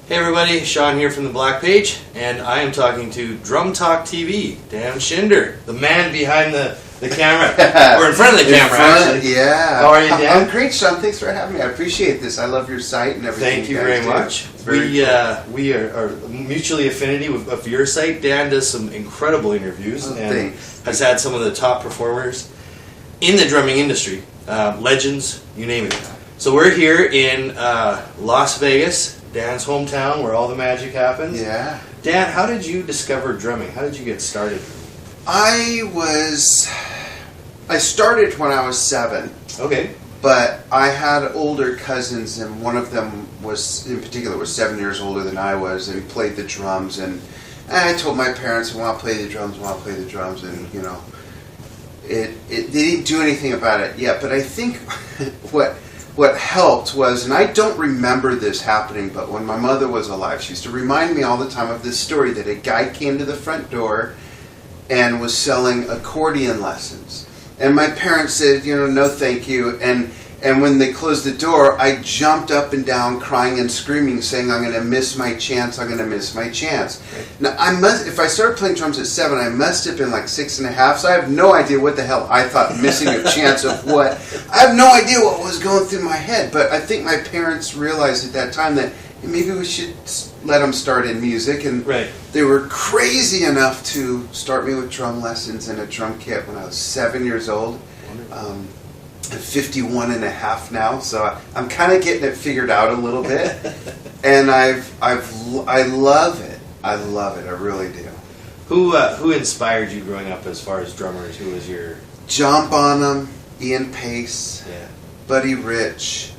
Hey everybody, Sean here from the Black Page, and I am talking to Drum Talk TV, Dan Shinder, the man behind the camera, or in front of the camera, actually. Yeah. How are you, Dan? I'm great, Sean. Thanks for having me. I appreciate this. I love your site and everything. Thank you very much. We are mutually affinity of your site. Dan does some incredible interviews and has had some of the top performers in the drumming industry, legends, you name it. So we're here in Las Vegas, Dan's hometown, where all the magic happens. Yeah. Dan, how did you discover drumming? How did you get started? I started when I was 7. Okay. But I had older cousins, and one of them was, in particular, was 7 years older than I was, and he played the drums. And I told my parents, I want to play the drums, and you know, they didn't do anything about it yet. But I think what helped was, and I don't remember this happening, but when my mother was alive, she used to remind me all the time of this story that a guy came to the front door and was selling accordion lessons. And my parents said, you know, no thank you. And when they closed the door, I jumped up and down crying and screaming, saying, I'm going to miss my chance, I'm going to miss my chance. Right. Now, if I started playing drums at 7, I must have been like 6.5, so I have no idea what the hell I thought missing a chance of what. I have no idea what was going through my head, but I think my parents realized at that time that maybe we should let them start in music, and they were crazy enough to start me with drum lessons and a drum kit when I was 7 years old. I'm 51 and a half now, so I'm kind of getting it figured out a little bit, and I love it. I love it. I really do. Who inspired you growing up as far as drummers? Who was your... John Bonham, Ian Pace, Buddy Rich.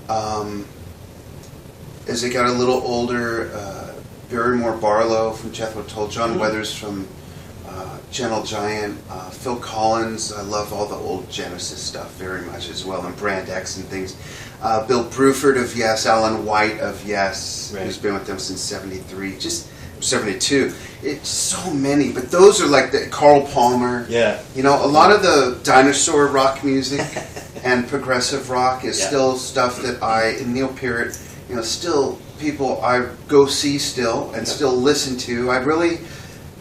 As I got a little older, Barrymore Barlow from Jethro Tull, John Weathers from Gentle Giant, Phil Collins. I love all the old Genesis stuff very much as well, and Brand X and things. Bill Bruford of Yes, Alan White of Yes, who's been with them since 73, just 72. It's so many, but those are like the Carl Palmer. Yeah. You know, a lot of the dinosaur rock music and progressive rock is still stuff that and Neil Peart, you know, still people I go see still and still listen to. I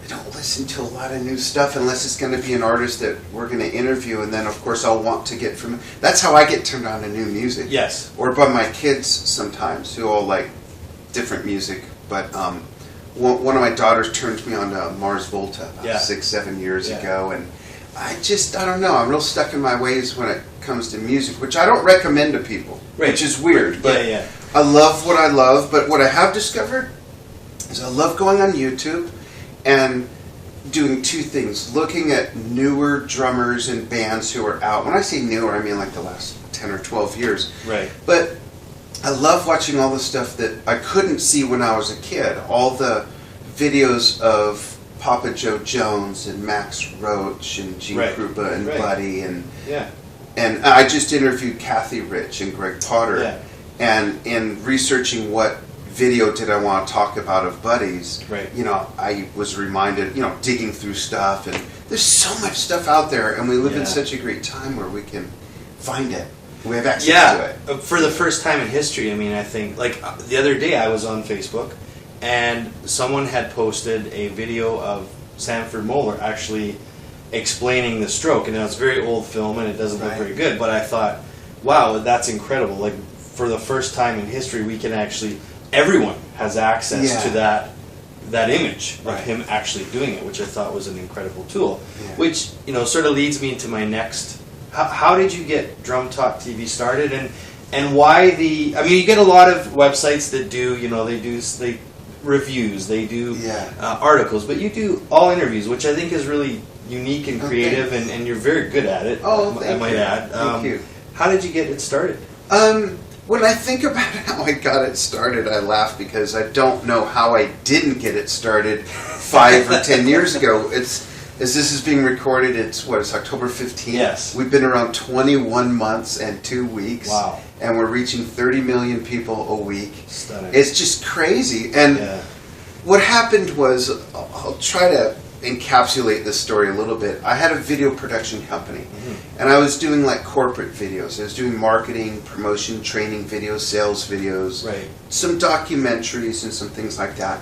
don't listen to a lot of new stuff unless it's going to be an artist that we're going to interview, and then of course I'll want to get from. That's how I get turned on to new music. Yes. Or by my kids sometimes, who all like different music. But one of my daughters turned me on to Mars Volta about 6-7 years ago, and I don't know. I'm real stuck in my ways when it comes to music, which I don't recommend to people, which is weird. But I love what I love. But what I have discovered is I love going on YouTube and doing two things: looking at newer drummers and bands who are out. When I say newer, I mean like the last 10 or 12 years. Right. But I love watching all the stuff that I couldn't see when I was a kid. All the videos of Papa Joe Jones and Max Roach and Gene Krupa and Buddy and I just interviewed Kathy Rich and Greg Potter, and in researching what video did I want to talk about of Buddy's, you know, I was reminded, you know, digging through stuff, and there's so much stuff out there, and we live in such a great time where we can find it. We have access to it. For the first time in history, I mean, I think, like, the other day I was on Facebook, and someone had posted a video of Sanford Moeller actually explaining the stroke, and now it's a very old film, and it doesn't look very good, but I thought, wow, that's incredible. Like, for the first time in history, we can actually... Everyone has access to that image of him actually doing it, which I thought was an incredible tool. Which, you know, sort of leads me into my next. How did you get Drum Talk TV started, and why the? I mean, you get a lot of websites that do, you know, they reviews, they do articles, but you do all interviews, which I think is really unique and creative, and you're very good at it. Oh, I might add. Thank you. How did you get it started? When I think about how I got it started, I laugh because I don't know how I didn't get it started 5 or 10 years ago. As this is being recorded, it's October 15th? Yes. We've been around 21 months and 2 weeks. Wow. And we're reaching 30 million people a week. Stunning. It's just crazy. And what happened was, I'll try to encapsulate this story a little bit. I had a video production company, and I was doing like corporate videos. I was doing marketing, promotion, training videos, sales videos, some documentaries and some things like that.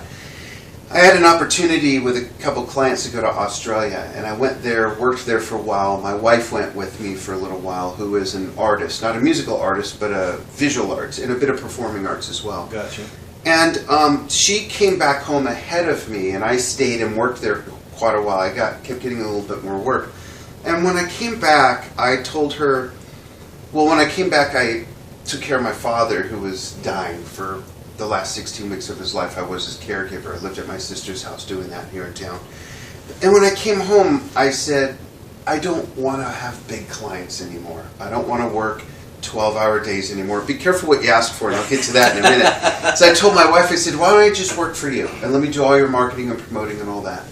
I had an opportunity with a couple clients to go to Australia, and I went there, worked there for a while. My wife went with me for a little while, who is an artist, not a musical artist, but a visual arts and a bit of performing arts as well. Gotcha. And she came back home ahead of me, and I stayed and worked there for quite a while. I kept getting a little bit more work. And when I came back, I told her, well, when I came back, I took care of my father, who was dying for the last 16 weeks of his life. I was his caregiver. I lived at my sister's house doing that here in town. And when I came home, I said, I don't want to have big clients anymore. I don't want to work 12-hour days anymore. Be careful what you ask for, and I'll get to that in a minute. So I told my wife, I said, why don't I just work for you? And let me do all your marketing and promoting and all that.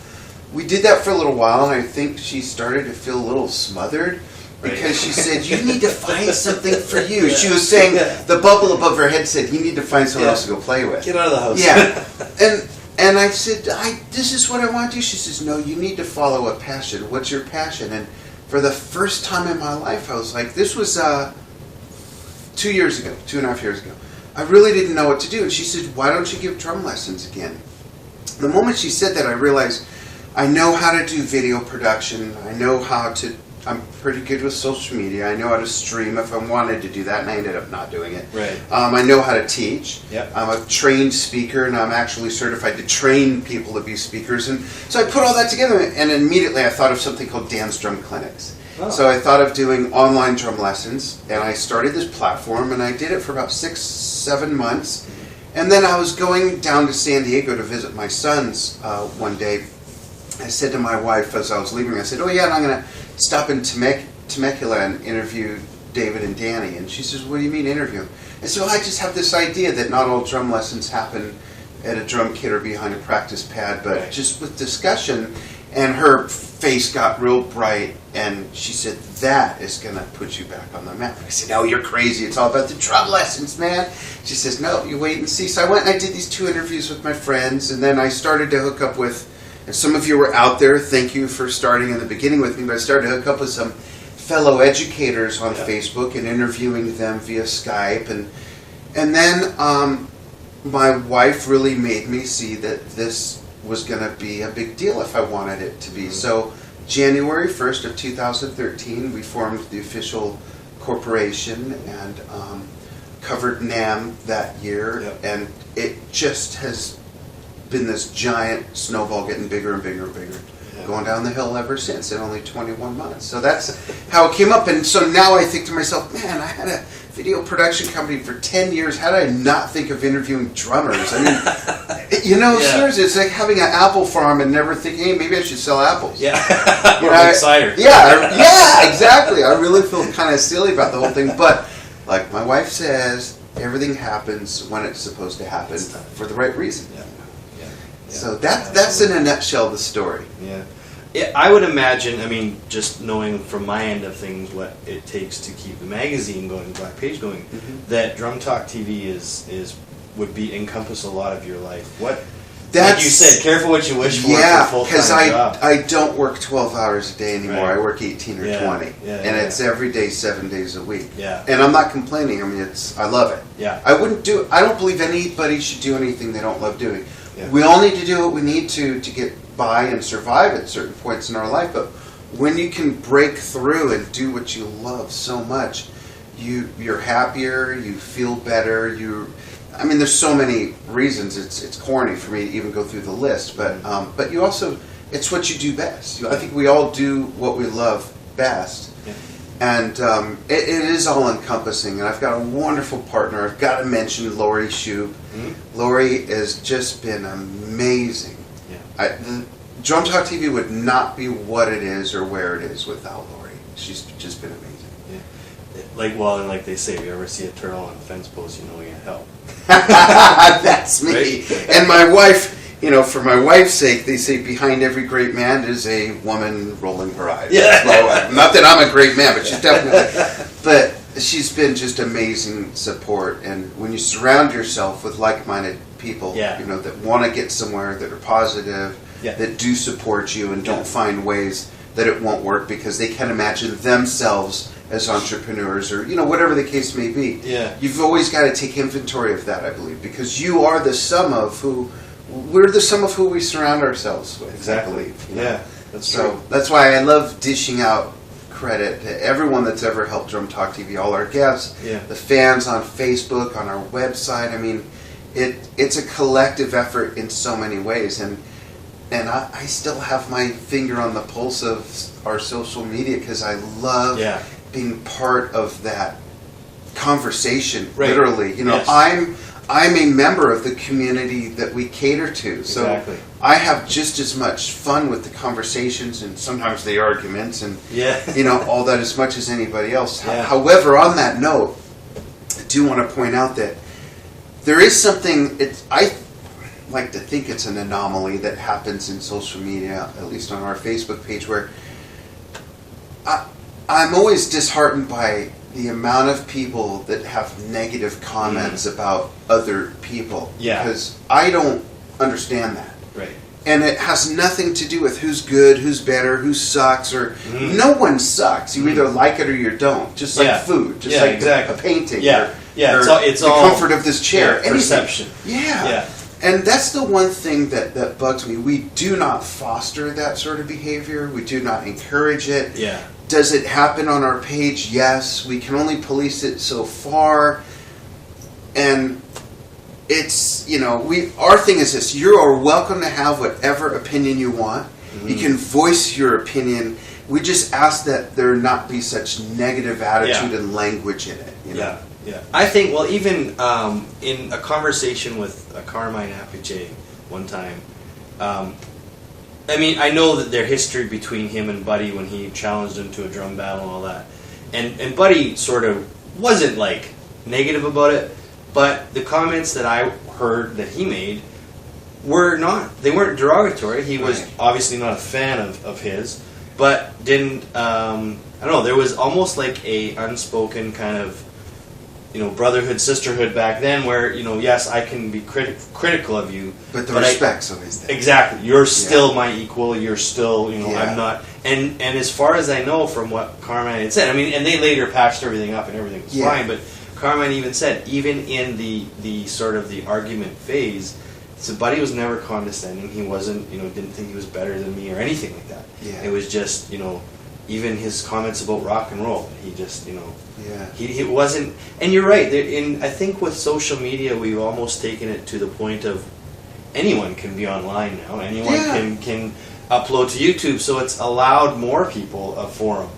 We did that for a little while, and I think she started to feel a little smothered. Because she said, you need to find something for you. She was saying, the bubble above her head said, you need to find someone else to go play with. Get out of the house. Yeah. And I said, this is what I want to do. She says, no, you need to follow a passion. What's your passion? And for the first time in my life, I was like, this was 2.5 years ago. I really didn't know what to do. And she said, why don't you give drum lessons again? The moment she said that, I realized I know how to do video production. I'm pretty good with social media. I know how to stream if I wanted to do that, and I ended up not doing it. Right. I know how to teach. Yep. I'm a trained speaker, and I'm actually certified to train people to be speakers. And so I put all that together, and immediately I thought of something called Dan's Drum Clinics. Oh. So I thought of doing online drum lessons, and I started this platform, and I did it for about 6-7 months. And then I was going down to San Diego to visit my sons one day. I said to my wife as I was leaving, I said, oh yeah, and I'm going to stop in Temecula and interview David and Danny. And she says, what do you mean interview? And so I just have this idea that not all drum lessons happen at a drum kit or behind a practice pad, but just with discussion. And her face got real bright, and she said, that is going to put you back on the map. I said, no, you're crazy. It's all about the drum lessons, man. She says, no, you wait and see. So I went and I did these 2 interviews with my friends, and then I started to hook up with, and some of you were out there, thank you for starting in the beginning with me, but I started to hook up with some fellow educators on Facebook and interviewing them via Skype. And then my wife really made me see that this was going to be a big deal if I wanted it to be. So January 1st of 2013, we formed the official corporation and covered NAMM that year. And it just has been this giant snowball getting bigger and bigger and bigger, going down the hill ever since in only 21 months. So that's how it came up. And so now I think to myself, man, I had a video production company for 10 years. How did I not think of interviewing drummers? I mean, seriously, it's like having an apple farm and never thinking, hey, maybe I should sell apples. Yeah, or make cider. Yeah, exactly. I really feel kind of silly about the whole thing. But like my wife says, everything happens when it's supposed to happen for the right reason. So that's in a nutshell the story. Yeah, I would imagine, I mean, just knowing from my end of things what it takes to keep the magazine going, Black Page going, that Drum Talk TV would encompass a lot of your life. Like you said, careful what you wish for. Yeah, because I don't work 12 hours a day anymore. I work 18 or 20, and it's every day, 7 days a week. And I'm not complaining. I mean, I love it. I don't believe anybody should do anything they don't love doing. We all need to do what we need to get by and survive at certain points in our life, but when you can break through and do what you love so much, you're happier, you feel better, I mean, there's so many reasons. It's corny for me to even go through the list, but you also, it's what you do best. I think we all do what we love best. And it is all-encompassing, and I've got a wonderful partner. I've got to mention Lori Shoup. Lori has just been amazing. Drum Talk TV would not be what it is or where it is without Lori. She's just been amazing. Like they say, if you ever see a turtle on a fence post, you know you help. That's me. Right? And my wife, for my wife's sake, they say behind every great man is a woman rolling her eyes. That's my wife. Not that I'm a great man, but she's definitely. But she's been just amazing support. And when you surround yourself with like-minded people, that want to get somewhere, that are positive, that do support you and don't find ways that it won't work because they can't imagine themselves as entrepreneurs or, whatever the case may be. Yeah. You've always got to take inventory of that, I believe, because you are the sum of we're the sum of who we surround ourselves with. Exactly. Yeah, that's true. So that's why I love dishing out credit to everyone that's ever helped Drum Talk TV, all our guests, the fans on Facebook, on our website. I mean, it's a collective effort in so many ways, and I still have my finger on the pulse of our social media because I love being part of that conversation. Right. Literally, I'm a member of the community that we cater to, so I have just as much fun with the conversations and sometimes the arguments and all that as much as anybody else. However, on that note, I do want to point out that there is something. I like to think it's an anomaly that happens in social media, at least on our Facebook page, where I'm always disheartened by the amount of people that have negative comments about other people. Yeah. Because I don't understand that. Right. And it has nothing to do with who's good, who's better, who sucks, or no one sucks. You either like it or you don't. Just like food, just like a painting. Yeah. It's the all comfort of this chair. Perception. Yeah. And that's the one thing that bugs me. We do not foster that sort of behavior. We do not encourage it. Yeah. Does it happen on our page? Yes. We can only police it so far. And it's, our thing is this. You are welcome to have whatever opinion you want. Mm-hmm. You can voice your opinion. We just ask that there not be such negative attitude and language in it. Yeah. I think, even in a conversation with Carmine Appice one time, I know that their history between him and Buddy when he challenged him to a drum battle and all that. And Buddy sort of wasn't, negative about it, but the comments that I heard that he made weren't derogatory. He was obviously not a fan of his, but didn't, there was almost like a unspoken kind of, brotherhood, sisterhood back then where, yes, I can be critical of you. But the respect's always there. Exactly. You're still my equal. You're still, I'm not. And as far as I know from what Carmine had said, and they later patched everything up and everything was fine, but Carmine even said, even in the sort of the argument phase, so Buddy was never condescending. He wasn't, didn't think he was better than me or anything like that. Yeah. It was just, even his comments about rock and roll, he just, he wasn't. And you're right. I think with social media, we've almost taken it to the point of anyone can be online now. Anyone can upload to YouTube. So it's allowed more people a forum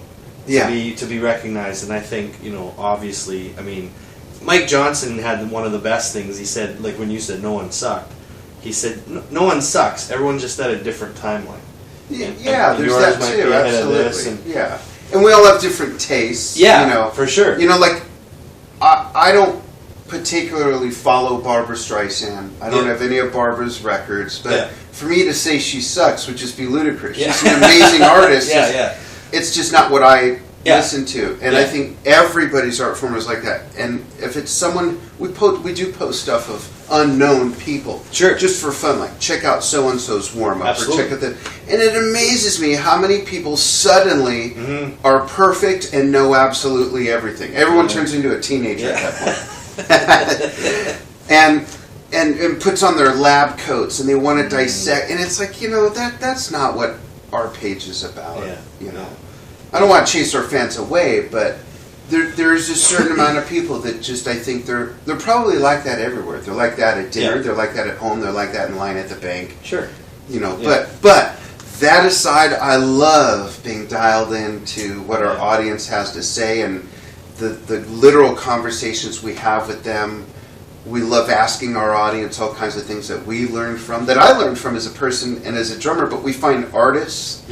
to be recognized. And I think, obviously, Mike Johnson had one of the best things. He said, when you said no one sucked, he said no one sucks. Everyone's just at a different timeline. There's that too, absolutely. And we all have different tastes. Yeah, for sure. I don't particularly follow Barbra Streisand. I don't have any of Barbara's records, but for me to say she sucks would just be ludicrous. She's an amazing artist. It's just not what I listen to. And I think everybody's art form is like that. And if it's someone, we do post stuff of unknown people. Sure. Just for fun, like check out so-and-so's warm-up. Or check out and it amazes me how many people suddenly are perfect and know absolutely everything. Everyone turns into a teenager at that point. and puts on their lab coats and they want to dissect. And it's like, that's not what our page is about. I don't want to chase our fans away, but there's a certain amount of people that just, I think they're probably like that everywhere. They're like that at dinner. They're like that at home. They're like that in line at the bank. Sure. But that aside, I love being dialed into what our audience has to say and the literal conversations we have with them. We love asking our audience all kinds of things that we learned from, that I learned from as a person and as a drummer, but we find artists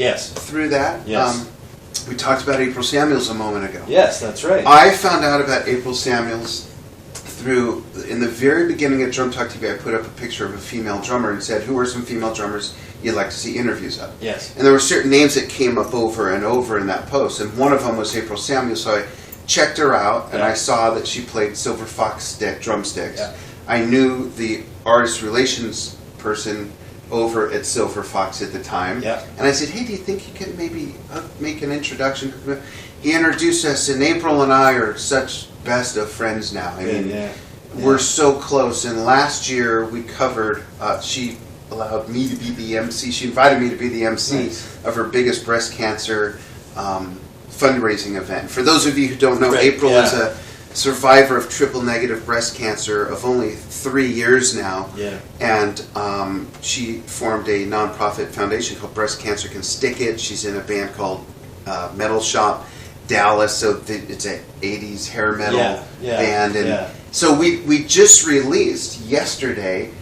through that. Yes. We talked about April Samuels a moment ago. Yes, that's right. I found out about April Samuels in the very beginning of Drum Talk TV, I put up a picture of a female drummer and said, who are some female drummers you'd like to see interviews of? Yes. And there were certain names that came up over and over in that post, and one of them was April Samuels, so I checked her out, and I saw that she played Silver Fox drumsticks. Yeah. I knew the artist relations person over at Silver Fox at the time. Yeah. And I said, hey, do you think you can maybe make an introduction? He introduced us, and April and I are such best of friends now. I mean, we're so close. And last year we covered, she allowed me to be the MC. She invited me to be the MC of her biggest breast cancer fundraising event. For those of you who don't know, April is a survivor of triple negative breast cancer of only 3 years now. Yeah. And she formed a nonprofit foundation called Breast Cancer Can Stick It. She's in a band called Metal Shop Dallas, so it's an 80s hair metal band. And so we just released yesterday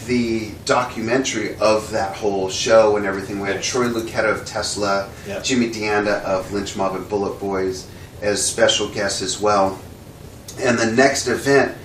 the documentary of that whole show and everything. We had Troy Lucetta of Tesla, Jimmy DeAnda of Lynch Mob and Bullet Boys as special guests as well. And the next event,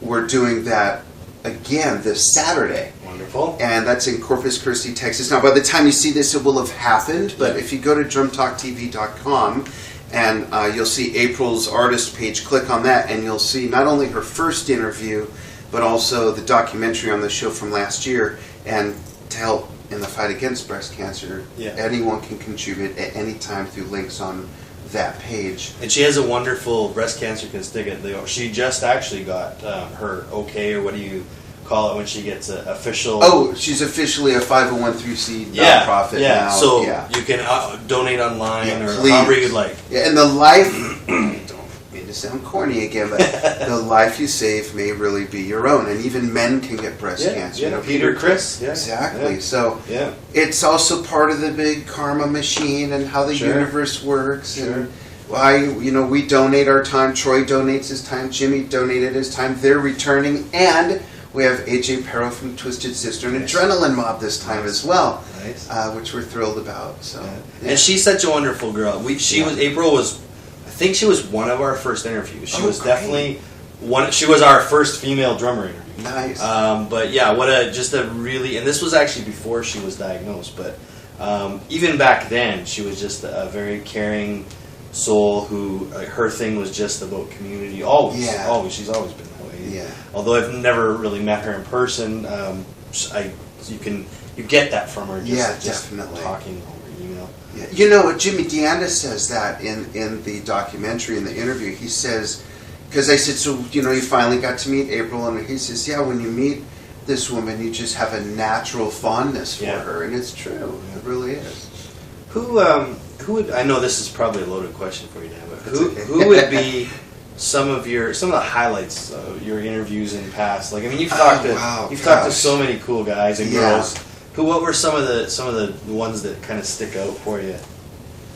we're doing that again this Saturday. Wonderful. And that's in Corpus Christi, Texas. Now, by the time you see this, it will have happened. But if you go to drumtalktv.com, and you'll see April's artist page, click on that, and you'll see not only her first interview, but also the documentary on the show from last year. And to help in the fight against breast cancer, anyone can contribute at any time through links on that page. And she has a wonderful Breast Cancer Can Stick It. She just actually got her okay, or what do you call it when she gets an official... Oh, she's officially a 501(c) nonprofit now. So you can donate online or however you'd like. Yeah, and the life... don't mean to sound corny again, but the life you save may really be your own. And even men can get breast cancer. Yeah, Peter Criss. Exactly. So it's also part of the big karma machine and how the universe works. And we donate our time. Troy donates his time. Jimmy donated his time. They're returning. And we have AJ Perro from Twisted Sister and Adrenaline Mob this time as well, which we're thrilled about. So, and she's such a wonderful girl. April was, I think she was one of our first interviews. She was definitely one. She was our first female drummer interview. Nice. But just a really, and this was actually before she was diagnosed. But even back then, she was just a very caring soul who her thing was just about community. Always, she's always been. Yeah. Although I've never really met her in person, you get that from her. Just definitely talking over email. Yeah. You know, Jimmy DeAnda says that in the documentary, in the interview. He says, because I said, so you finally got to meet April, and he says, when you meet this woman, you just have a natural fondness for her, and it's true. It really is. Who would, I know this is probably a loaded question for you, Dan, but who would be some of the highlights of your interviews in the past? Like, I mean, you've talked to so many cool guys and girls. What were some of the ones that kind of stick out for you?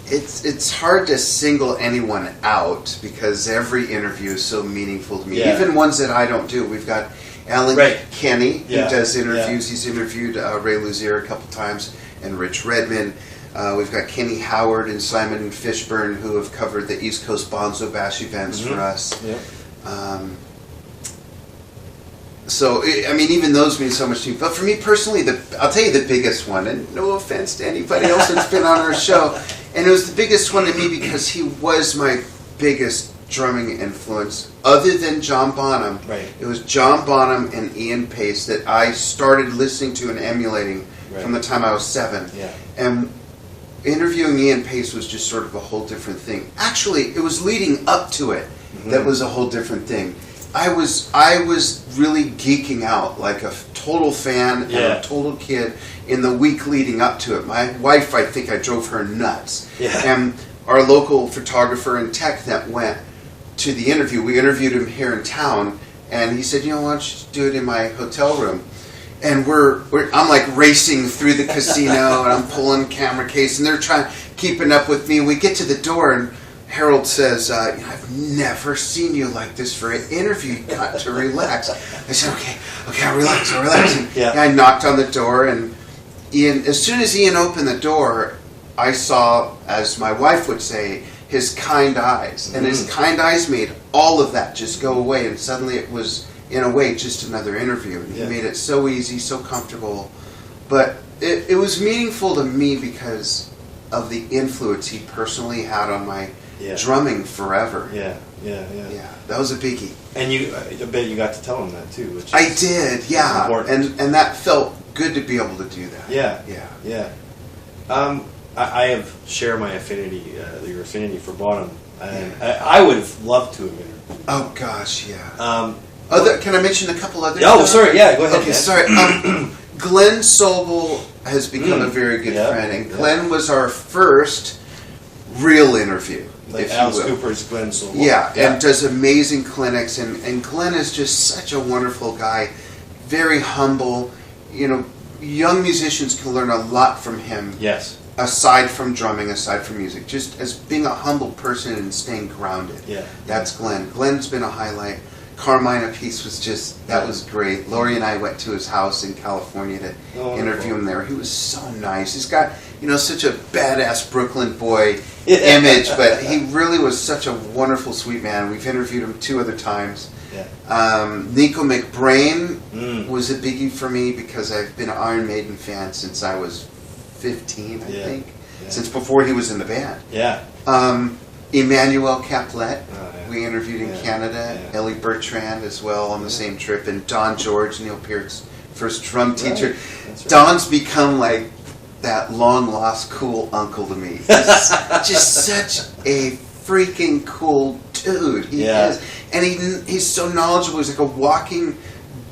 It's hard to single anyone out because every interview is so meaningful to me. Even ones that I don't do. We've got Alan Kenny who does interviews. He's interviewed Ray Luzier a couple times and Rich Redman. We've got Kenny Howard and Simon Fishburne who have covered the East Coast Bonzo Bash events for us. So, I mean, even those mean so much to me. But for me personally, I'll tell you the biggest one, and no offense to anybody else that's been on our show, and it was the biggest one to me because he was my biggest drumming influence, other than John Bonham. It was John Bonham and Ian Pace that I started listening to and emulating from the time I was 7. And interviewing Ian Pace was just sort of a whole different thing. Actually, it was leading up to it that was a whole different thing. I was really geeking out, like a total fan and a total kid in the week leading up to it. My wife, I think I drove her nuts. And our local photographer and tech that went to the interview, we interviewed him here in town, and he said, why don't you do it in my hotel room? And I'm like racing through the casino, and I'm pulling camera case, and they're keeping up with me. We get to the door, and Harold says, I've never seen you like this for an interview. You got to relax. I said, okay, I'll relax. And I knocked on the door, and as soon as Ian opened the door, I saw, as my wife would say, his kind eyes. And his kind eyes made all of that just go away, and suddenly it was, in a way, just another interview. And he made it so easy, so comfortable. But it was meaningful to me because of the influence he personally had on my drumming forever. Yeah, that was a biggie. And I bet you got to tell him that too. Which I did, yeah, and that felt good to be able to do that. Yeah. I have share my affinity, your affinity for Bonham, and I would have loved to have interviewed. Oh gosh, yeah. Can I mention a couple others? Oh, sorry, yeah, go ahead. Okay, sorry. Glenn Sobel has become a very good friend, and Glenn was our first real interview. Like Alice Cooper's Glenn Sobel. Yeah, and does amazing clinics, and Glenn is just such a wonderful guy, very humble. You know, young musicians can learn a lot from him. Yes. Aside from drumming, aside from music, just as being a humble person and staying grounded. Yeah. That's Glenn. Glenn's been a highlight. Carmine Apiece was that was great. Lori and I went to his house in California to interview him there. He was so nice. He's got, such a badass Brooklyn boy image, but he really was such a wonderful, sweet man. We've interviewed him 2 other times. Yeah. Nico McBrain was a biggie for me because I've been an Iron Maiden fan since I was 15, I think. Yeah. Since before he was in the band. Yeah. Emmanuel Caplet, we interviewed in Canada. Yeah. Ellie Bertrand as well on the same trip. And Don George, Neil Peart's first drum teacher. Right. Don's become like that long-lost cool uncle to me. He's just such a freaking cool dude. He is. And he's so knowledgeable. He's like a walking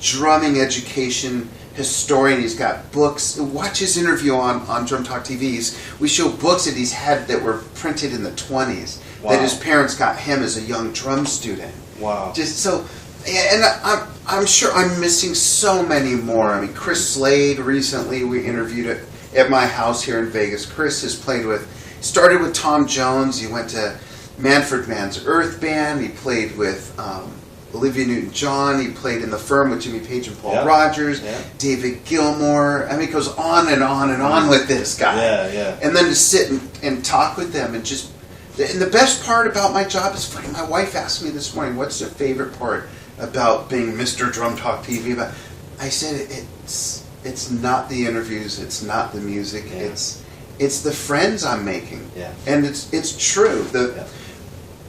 drumming education historian. He's got books. Watch his interview on Drum Talk TVs. We show books that he's had that were printed in the 20s. Wow. That his parents got him as a young drum student. Wow. Just so, and I'm sure I'm missing so many more. I mean, Chris Slade recently we interviewed at my house here in Vegas. Chris has started with Tom Jones. He went to Manfred Mann's Earth Band. He played with Olivia Newton-John. He played in The Firm with Jimmy Page and Paul Rogers. Yeah. David Gilmour. I mean, it goes on and on and on with this guy. Yeah. And then to sit and talk with them and just... And the best part about my job is funny. My wife asked me this morning, what's your favorite part about being Mr. Drum Talk TV? I said, it's not the interviews. It's not the music. Yeah. It's the friends I'm making. Yeah. And it's true.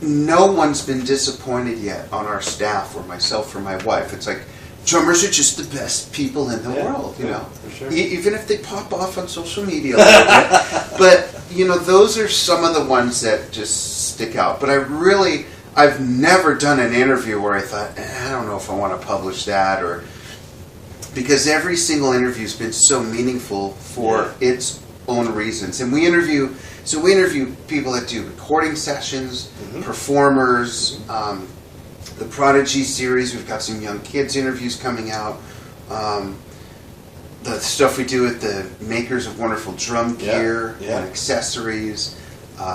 No one's been disappointed yet on our staff or myself or my wife. It's like, drummers are just the best people in the world, For sure. Even if they pop off on social media a little bit. But, those are some of the ones that just stick out. But I've never done an interview where I thought, I don't know if I want to publish that, or because every single interview's been so meaningful for its own reasons. And we interview people that do recording sessions, performers, the Prodigy series. We've got some young kids interviews coming out. The stuff we do with the makers of wonderful drum gear and accessories,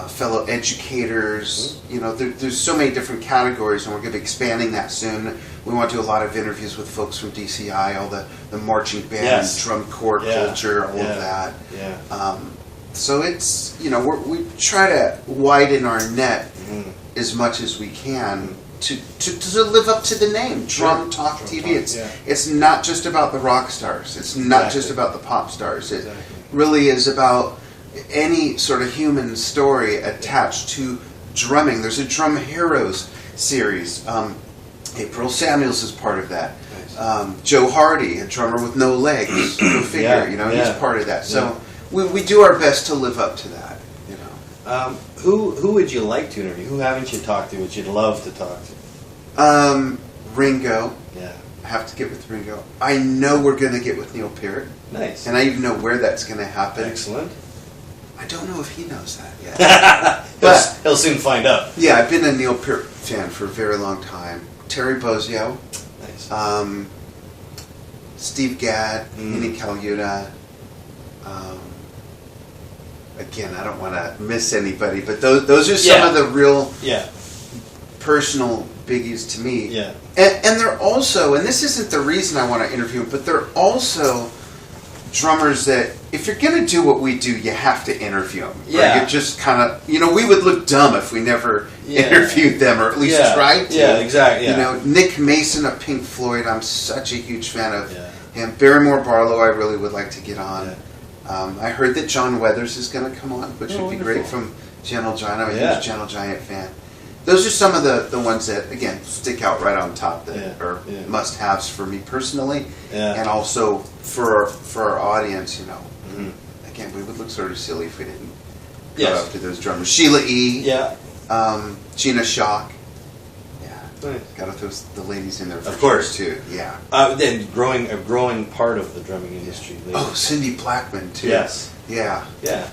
fellow educators. There's so many different categories, and we're going to be expanding that soon. We want to do a lot of interviews with folks from DCI, all the marching band, drum corps culture, all of that. Yeah. So it's, we try to widen our net as much as we can to live up to the name, Drum Talk TV. It's not just about the rock stars. It's not just about the pop stars. It really is about any sort of human story attached to drumming. There's a Drum Heroes series. April Samuels is part of that. Joe Hardy, a drummer with no legs. Go figure, he's part of that. So we do our best to live up to that. Who would you like to interview? Who haven't you talked to? Would you love to talk to? Ringo. Yeah. I have to get with Ringo. I know we're going to get with Neil Peart. Nice. And I even know where that's going to happen. Excellent. I don't know if he knows that yet. But he'll soon find out. Yeah, I've been a Neil Peart fan for a very long time. Terry Bozzio. Nice. Steve Gadd. Nini Kalyuta. Again, I don't want to miss anybody, but those are some of the real personal biggies to me. Yeah. And they're also, and this isn't the reason I want to interview them, but they're also drummers that, if you're going to do what we do, you have to interview them. Yeah. Or you just kind of, we would look dumb if we never interviewed them, or at least tried to. Yeah, exactly. Yeah. Nick Mason of Pink Floyd, I'm such a huge fan of him. Barrymore Barlow, I really would like to get on. Yeah. I heard that John Weathers is going to come on, which would be great, from Gentle Giant. I'm a huge Gentle Giant fan. those are some of the ones that, again, stick out right on top that Yeah, are yeah. must-haves for me personally, Yeah. and also for our audience, you know. Mhm. Again, we would look sort of silly if we didn't go Yes. out to those drummers. Sheila E., Yeah. Gina Shock. Yeah. Nice. Gotta throw the ladies in there for Of course. sure, too. Yeah. Then a growing part of the drumming industry. Oh, Cindy Blackman, too. Yes. Yeah. Yeah.